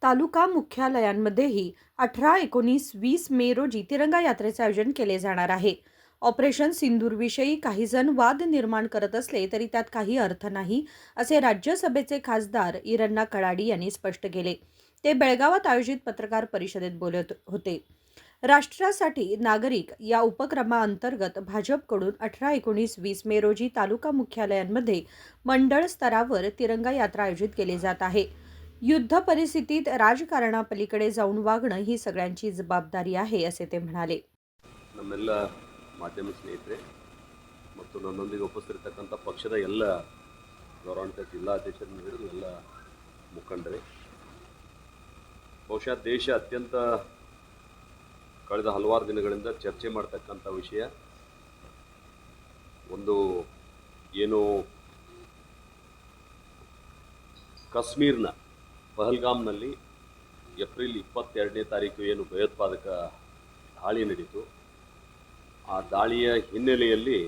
तालुका मुख्यालयांमध्येही 18, 19, 20 मे रोजी तिरंगा यात्रेचे आयोजन केले जाणार आहे. ऑपरेशन सिंदूरविषयी काही जण वाद निर्माण करत असले तरी त्यात काही अर्थ नाही, असे राज्यसभेचे खासदार इरण्णा कडाडी यांनी स्पष्ट केले. ते बेळगावात आयोजित पत्रकार परिषदेत बोलत होते. राष्ट्रासाठी नागरिक या उपक्रमाअंतर्गत भाजपकडून 18, 19, 20 मे रोजी तालुका मुख्यालयांमध्ये मंडळ स्तरावर तिरंगा यात्रा आयोजित केली जात आहे. युद्ध परिस्थितीत राजकारणापलीकडे जाऊन वागणं ही सगळ्यांची जबाबदारी आहे, असे ते म्हणाले. ನಮ್ಮೆಲ್ಲ ಮಾಧ್ಯಮ ಸ್ನೇಹಿತರೆ ಮತ್ತು ನನ್ನೊಂದಿಗೆ ಉಪಸ್ಥಿತರಿರ್ತಕ್ಕಂಥ ಪಕ್ಷದ ಎಲ್ಲ ಗೌರವಾನ್ವಿತ ಜಿಲ್ಲಾಧ್ಯಕ್ಷರನ್ನು ಹಿಡಿದು ಎಲ್ಲ ಮುಖಂಡರೇ, ಬಹುಶಃ ದೇಶ ಅತ್ಯಂತ ಕಳೆದ ಹಲವಾರು ದಿನಗಳಿಂದ ಚರ್ಚೆ ಮಾಡ್ತಕ್ಕಂಥ ವಿಷಯ ಒಂದು ಏನು ಕಾಶ್ಮೀರ್ನ ಪಹಲ್ಗಾಮ್ನಲ್ಲಿ ಏಪ್ರಿಲ್ 22ನೇ ತಾರೀಕು ಏನು ಭಯೋತ್ಪಾದಕ ದಾಳಿ ನಡೀತು, ಆ ದಾಳಿಯ ಹಿನ್ನೆಲೆಯಲ್ಲಿ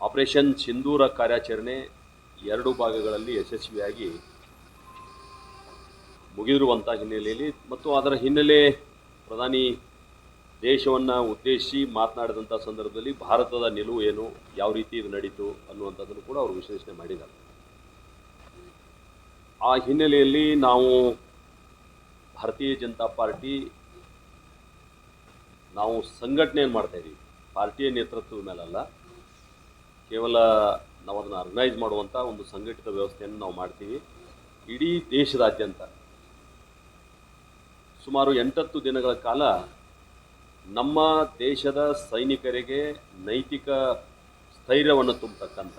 ಆಪರೇಷನ್ ಸಿಂಧೂರ ಕಾರ್ಯಾಚರಣೆ 2 ಭಾಗಗಳಲ್ಲಿ ಯಶಸ್ವಿಯಾಗಿ ಮುಗಿದಿರುವಂಥ ಹಿನ್ನೆಲೆಯಲ್ಲಿ ಮತ್ತು ಅದರ ಹಿನ್ನೆಲೆ ಪ್ರಧಾನಿ ದೇಶವನ್ನು ಉದ್ದೇಶಿಸಿ ಮಾತನಾಡಿದಂಥ ಸಂದರ್ಭದಲ್ಲಿ ಭಾರತದ ನಿಲುವು ಏನು, ಯಾವ ರೀತಿ ಇದು ನಡೀತು ಅನ್ನುವಂಥದ್ದನ್ನು ಕೂಡ ಅವರು ವಿಶ್ಲೇಷಣೆ ಮಾಡಿದ್ದಾರೆ. ಆ ಹಿನ್ನೆಲೆಯಲ್ಲಿ ನಾವು ಭಾರತೀಯ ಜನತಾ ಪಾರ್ಟಿ ನಾವು ಸಂಘಟನೆಯನ್ನು ಮಾಡ್ತಾಯಿದ್ದೀವಿ. ಪಾರ್ಟಿಯ ನೇತೃತ್ವದ ಮೇಲಲ್ಲ, ಕೇವಲ ನಾವು ಅದನ್ನು ಆರ್ಗನೈಸ್ ಮಾಡುವಂಥ ಒಂದು ಸಂಘಟಿತ ವ್ಯವಸ್ಥೆಯನ್ನು ನಾವು ಮಾಡ್ತೀವಿ. ಇಡೀ ದೇಶದಾದ್ಯಂತ ಸುಮಾರು 8 ದಿನಗಳ ಕಾಲ ನಮ್ಮ ದೇಶದ ಸೈನಿಕರಿಗೆ ನೈತಿಕ ಸ್ಥೈರ್ಯವನ್ನು ತುಂಬತಕ್ಕಂಥ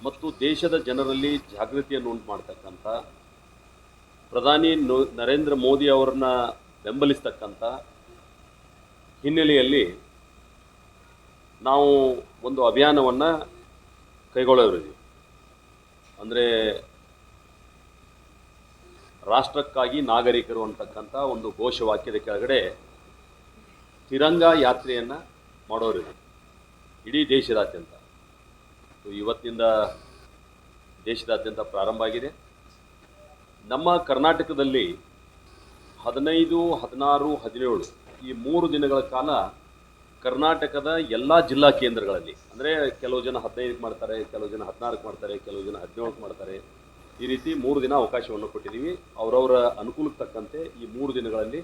ಮತ್ತು ದೇಶದ ಜನರಲ್ಲಿ ಜಾಗೃತಿಯನ್ನು ಉಂಟು ಮಾಡ್ತಕ್ಕಂಥ, ಪ್ರಧಾನಿ ನರೇಂದ್ರ ಮೋದಿ ಅವರನ್ನ ಬೆಂಬಲಿಸ್ತಕ್ಕಂಥ ಹಿನ್ನೆಲೆಯಲ್ಲಿ ನಾವು ಒಂದು ಅಭಿಯಾನವನ್ನು ಕೈಗೊಳ್ಳೋರಿದ್ದೀವಿ. ಅಂದರೆ ರಾಷ್ಟ್ರಕ್ಕಾಗಿ ನಾಗರಿಕರು ಅಂತಕ್ಕಂಥ ಒಂದು ಘೋಷವಾಕ್ಯದ ಕೆಳಗಡೆ ತಿರಂಗಾ ಯಾತ್ರೆಯನ್ನು ಮಾಡೋರಿದೆ ಇಡೀ ದೇಶದಾದ್ಯಂತ. ಇವತ್ತಿನಿಂದ ದೇಶದಾದ್ಯಂತ ಪ್ರಾರಂಭ ಆಗಿದೆ. ನಮ್ಮ ಕರ್ನಾಟಕದಲ್ಲಿ 15, 16, 17 ಈ 3 ದಿನಗಳ ಕಾಲ ಕರ್ನಾಟಕದ ಎಲ್ಲ ಜಿಲ್ಲಾ ಕೇಂದ್ರಗಳಲ್ಲಿ, ಅಂದರೆ ಕೆಲವು ಜನ 15ಕ್ಕೆ ಮಾಡ್ತಾರೆ, ಕೆಲವು ಜನ 16ಕ್ಕೆ ಮಾಡ್ತಾರೆ, ಕೆಲವು ಜನ 17ಕ್ಕೆ ಮಾಡ್ತಾರೆ, ಈ ರೀತಿ 3 ದಿನ ಅವಕಾಶವನ್ನು ಕೊಟ್ಟಿದ್ದೀವಿ. ಅವರವರ ಅನುಕೂಲಕ್ಕೆ ತಕ್ಕಂತೆ ಈ 3 ದಿನಗಳಲ್ಲಿ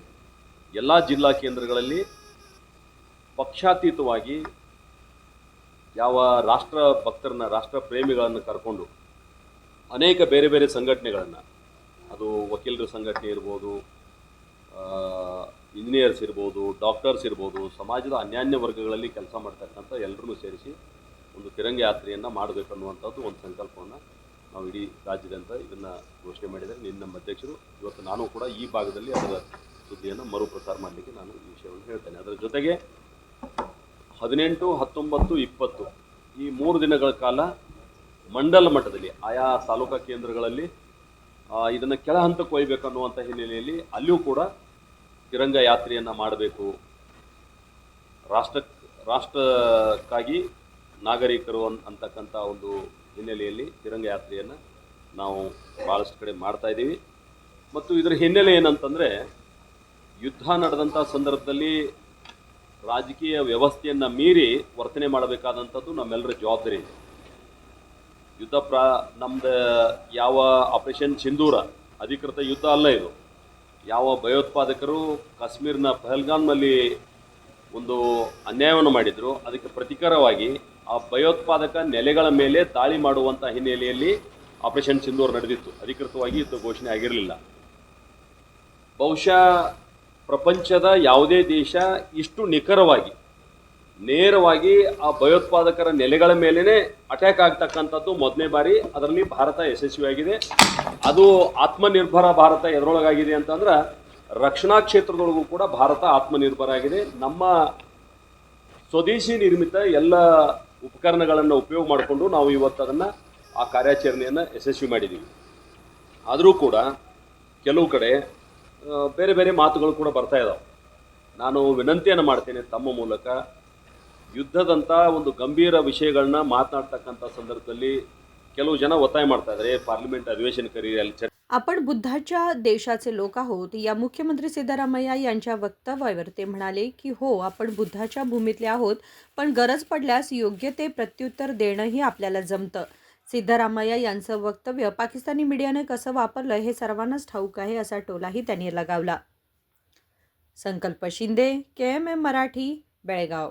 ಎಲ್ಲ ಜಿಲ್ಲಾ ಕೇಂದ್ರಗಳಲ್ಲಿ ಪಕ್ಷಾತೀತವಾಗಿ ಯಾವ ರಾಷ್ಟ್ರ ಭಕ್ತರನ್ನ, ರಾಷ್ಟ್ರ ಪ್ರೇಮಿಗಳನ್ನು ಕರ್ಕೊಂಡು ಅನೇಕ ಬೇರೆ ಬೇರೆ ಸಂಘಟನೆಗಳನ್ನು, ಅದು ವಕೀಲರ ಸಂಘಟನೆ ಇರ್ಬೋದು, ಇಂಜಿನಿಯರ್ಸ್ ಇರ್ಬೋದು, ಡಾಕ್ಟರ್ಸ್ ಇರ್ಬೋದು, ಸಮಾಜದ ಅನ್ಯಾನ್ಯ ವರ್ಗಗಳಲ್ಲಿ ಕೆಲಸ ಮಾಡ್ತಕ್ಕಂಥ ಎಲ್ಲರನ್ನೂ ಸೇರಿಸಿ ಒಂದು ತಿರಂಗ ಯಾತ್ರೆಯನ್ನು ಮಾಡಬೇಕನ್ನುವಂಥದ್ದು ಒಂದು ಸಂಕಲ್ಪವನ್ನು ನಾವು ಇಡೀ ರಾಜ್ಯದಂತ ಇದನ್ನು ಘೋಷಣೆ ಮಾಡಿದರೆ ನಮ್ಮ ಅಧ್ಯಕ್ಷರು. ಇವತ್ತು ನಾನು ಕೂಡ ಈ ಭಾಗದಲ್ಲಿ ಅದರ ಸುದ್ದಿಯನ್ನು ಮರುಪ್ರಸಾರ ಮಾಡಲಿಕ್ಕೆ ನಾನು ಈ ವಿಷಯವನ್ನು ಹೇಳ್ತೇನೆ. ಅದರ ಜೊತೆಗೆ 18, 19, 20 ಈ 3 ದಿನಗಳ ಕಾಲ ಮಂಡಲ ಮಟ್ಟದಲ್ಲಿ ಆಯಾ ತಾಲೂಕಾ ಕೇಂದ್ರಗಳಲ್ಲಿ ಇದನ್ನು ಕೆಳ ಹಂತಕ್ಕೆ ಒಯ್ಯಬೇಕು ಅನ್ನುವಂಥ ಹಿನ್ನೆಲೆಯಲ್ಲಿ ಅಲ್ಲಿಯೂ ಕೂಡ ತಿರಂಗ ಯಾತ್ರೆಯನ್ನು ಮಾಡಬೇಕು. ರಾಷ್ಟ್ರಕ್ಕಾಗಿ ನಾಗರಿಕರು ಅಂತಕ್ಕಂಥ ಒಂದು ಹಿನ್ನೆಲೆಯಲ್ಲಿ ತಿರಂಗ ಯಾತ್ರೆಯನ್ನು ನಾವು ಭಾಳಷ್ಟು ಕಡೆ ಮಾಡ್ತಾಯಿದ್ದೀವಿ. ಮತ್ತು ಇದರ ಹಿನ್ನೆಲೆ ಏನಂತಂದರೆ, ಯುದ್ಧ ನಡೆದಂಥ ಸಂದರ್ಭದಲ್ಲಿ ರಾಜಕೀಯ ವ್ಯವಸ್ಥೆಯನ್ನು ಮೀರಿ ವರ್ತನೆ ಮಾಡಬೇಕಾದಂಥದ್ದು ನಮ್ಮೆಲ್ಲರ ಜವಾಬ್ದಾರಿ ಇದೆ. ನಮ್ಮದು ಯಾವ ಆಪರೇಷನ್ ಸಿಂಧೂರ ಅಧಿಕೃತ ಯುದ್ಧ ಅಲ್ಲ ಇದು. ಯಾವ ಭಯೋತ್ಪಾದಕರು ಕಾಶ್ಮೀರ್ನ ಪಹಲ್ಗಾಮ್ನಲ್ಲಿ ಒಂದು ಅನ್ಯಾಯವನ್ನು ಮಾಡಿದರು, ಅದಕ್ಕೆ ಪ್ರತಿಕಾರವಾಗಿ ಆ ಭಯೋತ್ಪಾದಕ ನೆಲೆಗಳ ಮೇಲೆ ದಾಳಿ ಮಾಡುವಂಥ ಹಿನ್ನೆಲೆಯಲ್ಲಿ ಆಪರೇಷನ್ ಸಿಂಧೂರ ನಡೆದಿತ್ತು. ಅಧಿಕೃತವಾಗಿ ಯುದ್ಧ ಘೋಷಣೆ ಆಗಿರಲಿಲ್ಲ. ಬಹುಶಃ ಪ್ರಪಂಚದ ಯಾವುದೇ ದೇಶ ಇಷ್ಟು ನಿಖರವಾಗಿ ನೇರವಾಗಿ ಆ ಭಯೋತ್ಪಾದಕರ ನೆಲೆಗಳ ಮೇಲೇ ಅಟ್ಯಾಕ್ ಆಗ್ತಕ್ಕಂಥದ್ದು ಮೊದಲನೇ ಬಾರಿ. ಅದರಲ್ಲಿ ಭಾರತ ಯಶಸ್ವಿಯಾಗಿದೆ. ಅದು ಆತ್ಮನಿರ್ಭರ ಭಾರತ ಎದರೊಳಗಾಗಿದೆ ಅಂತಂದ್ರೆ ರಕ್ಷಣಾ ಕ್ಷೇತ್ರದೊಳಗೂ ಕೂಡ ಭಾರತ ಆತ್ಮನಿರ್ಭರ ಆಗಿದೆ. ನಮ್ಮ ಸ್ವದೇಶಿ ನಿರ್ಮಿತ ಎಲ್ಲ ಉಪಕರಣಗಳನ್ನು ಉಪಯೋಗ ಮಾಡಿಕೊಂಡು ನಾವು ಇವತ್ತು ಅದನ್ನು ಆ ಕಾರ್ಯಾಚರಣೆಯನ್ನು ಯಶಸ್ವಿ ಮಾಡಿದ್ದೀವಿ. ಆದರೂ ಕೂಡ ಕೆಲವು ಕಡೆ ಬೇರೆ ಬೇರೆ ಮಾತುಗಳು ಕೂಡ ಬರ್ತಾ ಇದ್ದಾವೆ. ನಾನು ವಿನಂತಿಯನ್ನು ಮಾಡ್ತೇನೆ ತಮ್ಮ ಮೂಲಕ, ಯುದ್ಧದಂಥ ಒಂದು ಗಂಭೀರ ವಿಷಯಗಳನ್ನ ಮಾತನಾಡ್ತಕ್ಕಂಥ ಸಂದರ್ಭದಲ್ಲಿ ಕೆಲವು ಜನ ಒತ್ತಾಯ ಮಾಡ್ತಾ ಇದ್ದಾರೆ, ಪಾರ್ಲಿಮೆಂಟ್ ಅಧಿವೇಶನ ಕರೀರಿ, ಅಲ್ಲಿ ಚರ್ಚೆ आपण बुद्धाच्या देशाचे लोक आहोत. या मुख्यमंत्री सिद्धरामय्या यांच्या वक्तव्यावर ते म्हणाले की हो, आपण बुद्धाच्या भूमीतले आहोत, पण गरज पडल्यास योग्य ते प्रत्युत्तर देणंही आपल्याला जमतं. सिद्धरामय्या यांचं वक्तव्य पाकिस्तानी मीडियाने कसं वापरलं हे सर्वांनाच ठाऊक आहे, असा टोलाही त्यांनी लगावला. संकल्प शिंदे, KMM मराठी, बेळगाव.